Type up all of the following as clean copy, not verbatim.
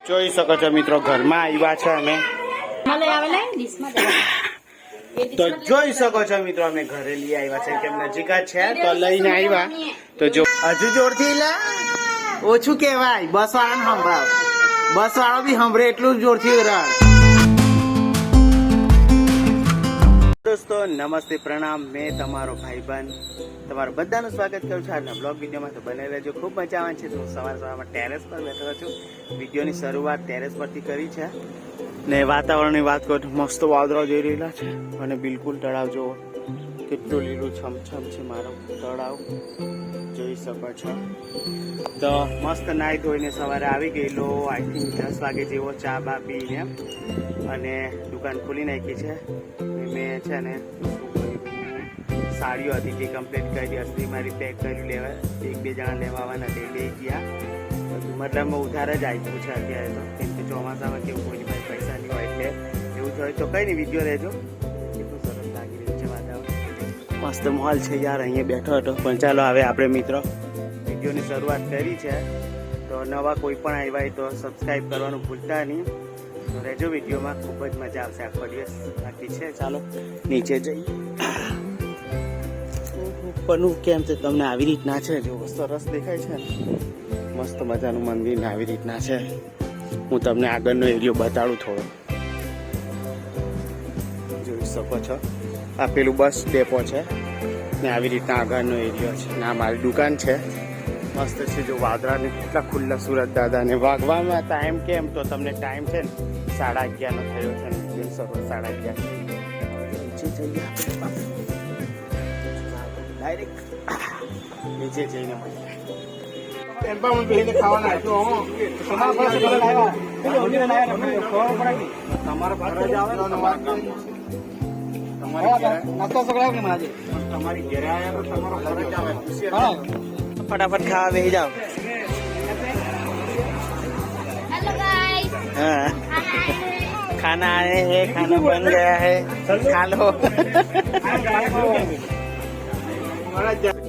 જોઈ શકો છો મિત્રો, ઘરમાં આવ્યા છે અમે. તો જોઈ શકો છો મિત્રો, અમે ઘરે લઈ આવ્યા છે કેમ નજીક જ છે તો લઈને આવ્યા. તો જો હજુ જોરથી ઓછું કેવાય, બસ વાળાને સંભળાવ, બસ વાળો બી સંભળે એટલું જોરથી રડ. દોસ્તો નમસ્તે, પ્રણામ. મેં તમારો ભાઈબંધ તમારું બધાનું સ્વાગત કરું છું આજના બ્લોગ વિડીયોમાં. તો બને રહેજો, ખૂબ મજા આવે છે. તો હું સવારમાં ટેરેસ પર બેઠો છું. વિડીયોની શરૂઆત ટેરેસ પરથી કરી છે ને વાતાવરણની વાત કરું તો મસ્ત વાદળા જઈ રહેલા છે અને બિલકુલ તળાવ જુઓ કેટલું લીલું છમછમ છે. મારો તળાવ જોઈ શકો છો. તો મસ્ત નાહી ધોઈને સવારે આવી ગયેલો, આઈ થિંક 10 વાગે જેવો ચા બા પીને અને દુકાન ખોલી નાખી છે. મેં છે ને સાડીઓ હતી તે કમ્પ્લીટ કરી, અસ્ત્રી મારી પેક કરી લેવા, 1-2 જણા લેવા આવવાના તે લઈ ગયા. મતલબ ઉધાર જ આપ્યું છે અત્યારે તો, કેમ કે ચોમાસામાં કેવું કોઈની પાસે પૈસા નહીં હોય એટલે એવું હોય. તો કઈ નહીં, વિડીયો રહેજો. કેટલું સરસ લાગી રહ્યું છે વાતાવરણ, મસ્ત માહોલ છે યાર. અહીંયા બેઠો હતો પણ ચાલો હવે આપણે મિત્રો વિડીયોની શરૂઆત કરી છે. તો નવા કોઈ પણ આવ્યા હોય તો સબસ્ક્રાઈબ કરવાનું ભૂલતા નહીં. તો રહેજો વિડીયોમાં, ખૂબ જ મજા આવશે. આખો દિવસ બાકી છે. ચાલો નીચે જઈએ. ઉપરનું કેમ છે તમને આવી રીતના છે, જો સરસ દેખાય છે ને, મસ્ત મજાનું મંદિર આવી રીતના છે. હું તમને આગળનો એરિયો બતાડું થોડો, જોઈ શકો છો. આ પેલું બસ ડેપો છે ને આવી રીતના આગળનો એરિયો છે ને આ મારી દુકાન છે. મસ્ત છે જો, વાદળાને કેટલા ખુલ્લા સુરત દાદા ને. વાગવામાં ટાઈમ કેમ તો તમને ટાઈમ છે ને 11:30 થયો છે ને, 11:30. નીચે જઈએ ડાયરેક્ટ નીચે જઈને फटाफट खा बेही जाओ. हाँ खाना आए है, खाना बन गया है, खा लो.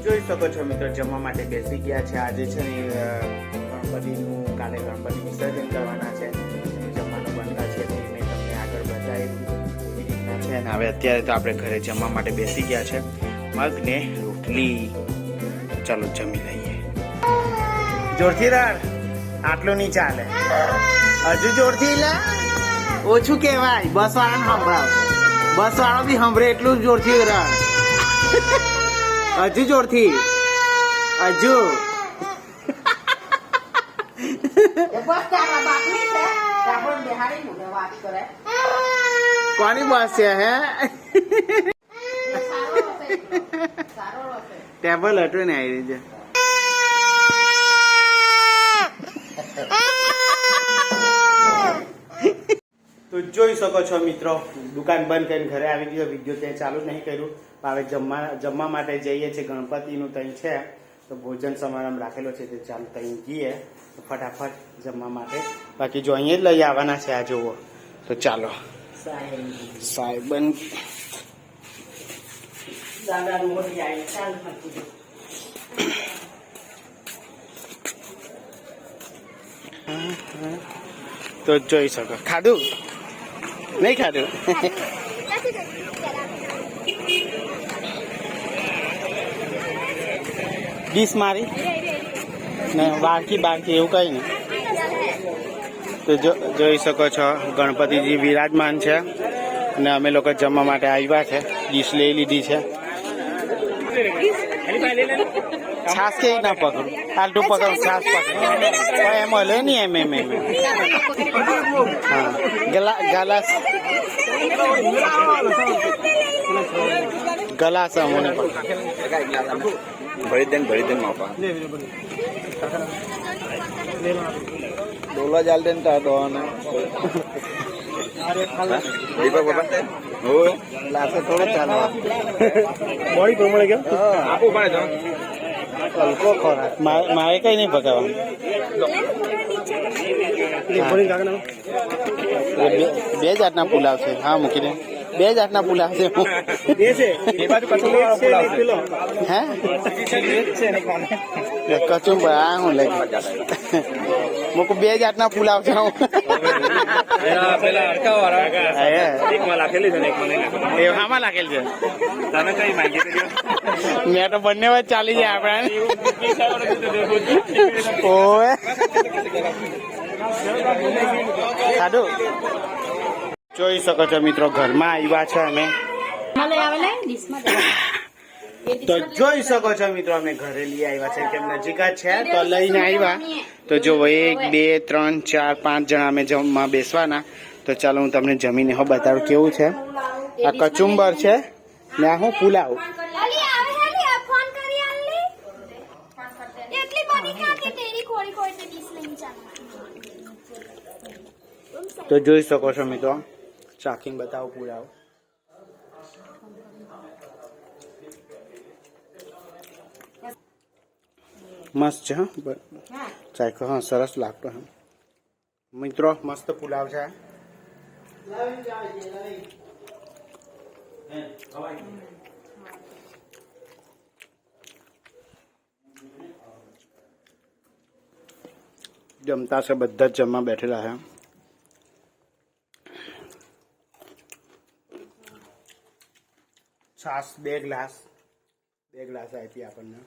જોઈ શકો છો મિત્રો, જમવા માટે બેસી ગયા છે. આજે છે ને ગણપતિનું, કાલે ગણપતિ વિસર્જન કરવાના છે, જમવાનું બનતા છે તે મેં તમને આગળ બતાવ્યું એવી રીતના છે. અને હવે અત્યારે તો આપણે ઘરે જમવા માટે બેસી ગયા છે, મગ ને રોટલી. ચાલો જમી લઈએ. જોરથી રાડ, આટલું નહીં ચાલે, હજુ જોરથી લે. ઓછું કહેવાય, બસ વાળાને સંભળાવ, બસ વાળો બી સંભળે એટલું જોરથી રાડ. હજુ જોરથી, હજુ. કોની બસ છે હે? ટેબલ હતું ને આવી રીતે. તો જોઈ શકો છો મિત્રો, દુકાન બંધ કરીને ઘરે આવી ગયો. વિડીયો ત્યાં ચાલુ નહીં કર્યું. હવે જમવા માટે જઈએ છીએ. ગણપતિનું ત્યાં છે તો ભોજન સમારંભ રાખેલો છે, તે ચાલુ ત્યાં જઈએ તો ફટાફટ જમવા માટે. બાકી જો અહીંયા જ લઈ આવવાના છે આ જુઓ. તો ચાલો સાહેબન તો જોઈ શકો. ખાધું નહીં ખાધું? ડીશ મારી ને બાકી એવું કઈ નહીં. તો જોઈ શકો છો, ગણપતિજી વિરાજમાન છે અને અમે લોકો જમવા માટે આવ્યા છે. ડીશ લઈ લીધી છે. છાસ કે ના પકડું, આલટું પકડ, છાસ પકડ એમ હલે નહીં. એમ હા, ગલાસ ગલાસ અમને ભરી દે માપા ડોલા ચાલ દે ને તા દોને દીપક બાબા હો લાસે થોડો ચાલો બોડી પ્રમાણે કે આપો ભાઈ જાવ અલ્પો ખોરાક મારે કઈ નહીં પકાવવાનું. બે જાતના પુલાવ છે. હા મૂકી દે. બે જાતના પુલાવ છે હે કચુંબર આ હું લઈ મૂકું બે જાતના પુલાવ છે આમાં લાગેલી છે મેં તો બંને વાત ચાલી જાય આપડે ઓય ખાધું જોઈ શકો છો મિત્રો ઘરમાં આવ્યા છે અમે તો જોઈ શકો છો મિત્રો અમે ઘરે લઈ આવ્યા છે કેમ નજીક જ છે તો લઈને આવ્યા તો જો 1 2 3 4 5 જણા અમે જમવા બેસવાના તો ચાલો હું તમને જમીને હો બતાવું કેવું છે આ કચુંબર છે ને આ હું પુલાવ તો જોઈ શકો છો મિત્રો ચાખીને બતાવો પુલાવ મસ્ત છે ચાખો હા સરસ લાગતો હા મિત્રો મસ્ત પુલાવ છે જમતા છે બધા જ જમવા બેઠેલા છે છાસ 2 ગ્લાસ આપી આપણને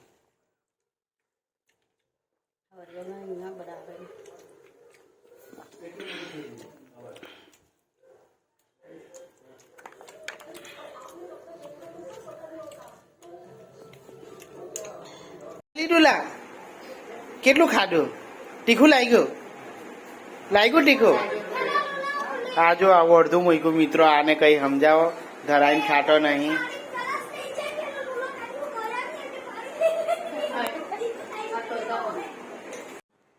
કેટલું ખાધું તીખું લાગ્યું તીખું આ જો આવું અડધું મૂક્યું મિત્રો આને કઈ સમજાવો ધરાઈને ખાતો નહીં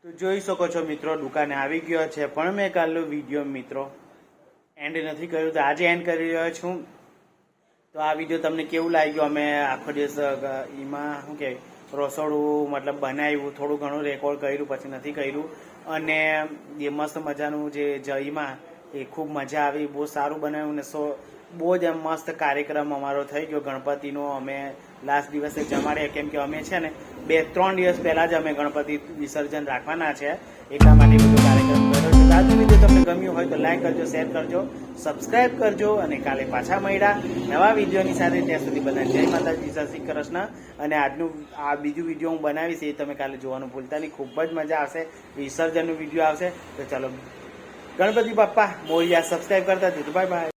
તો જોઈ શકો છો મિત્રો દુકાને આવી ગયો છે પણ મેં કાલનો વિડીયો મિત્રો એન્ડ નથી કર્યું તો આજે એન્ડ કરી રહ્યો છું તો આ વિડીયો તમને કેવું લાગ્યું અમે આખો દિવસ એમાં શું કે રસોડું મતલબ બનાવ્યું થોડું ઘણું રેકોર્ડ કર્યું પછી નથી કર્યું અને એ મસ્ત મજાનું જે જઈમાં એ ખૂબ મજા આવી બહુ સારું બનાવ્યું ને બહુ જ એમ મસ્ત કાર્યક્રમ અમારો થઈ ગયો ગણપતિનો અમે લાસ્ટ દિવસે જમાડ્યા કેમ કે અમે છે ને 2-3 દિવસ પહેલા જ અમે ગણપતિ વિસર્જન રાખવાના છે એટલા માટે બધો કાર્યક્રમ કર્યો છે આજનો વિડીયો તમને ગમ્યું હોય તો લાઈક કરજો શેર કરજો સબસ્ક્રાઇબ કરજો અને કાલે પાછા મળ્યા નવા વિડીયોની સાથે ત્યાં સુધી બધા જય માતાજી જય શ્રી કૃષ્ણ અને આજનું આ બીજું વિડીયો હું બનાવીશ એ તમે કાલે જોવાનું ભૂલતા નહીં ખૂબ જ મજા આવશે વિસર્જનનો વિડીયો આવશે તો ચાલો ગણપતિ બાપ્પા મોરિયા સબસ્ક્રાઇબ કરતા જજો બાય બાય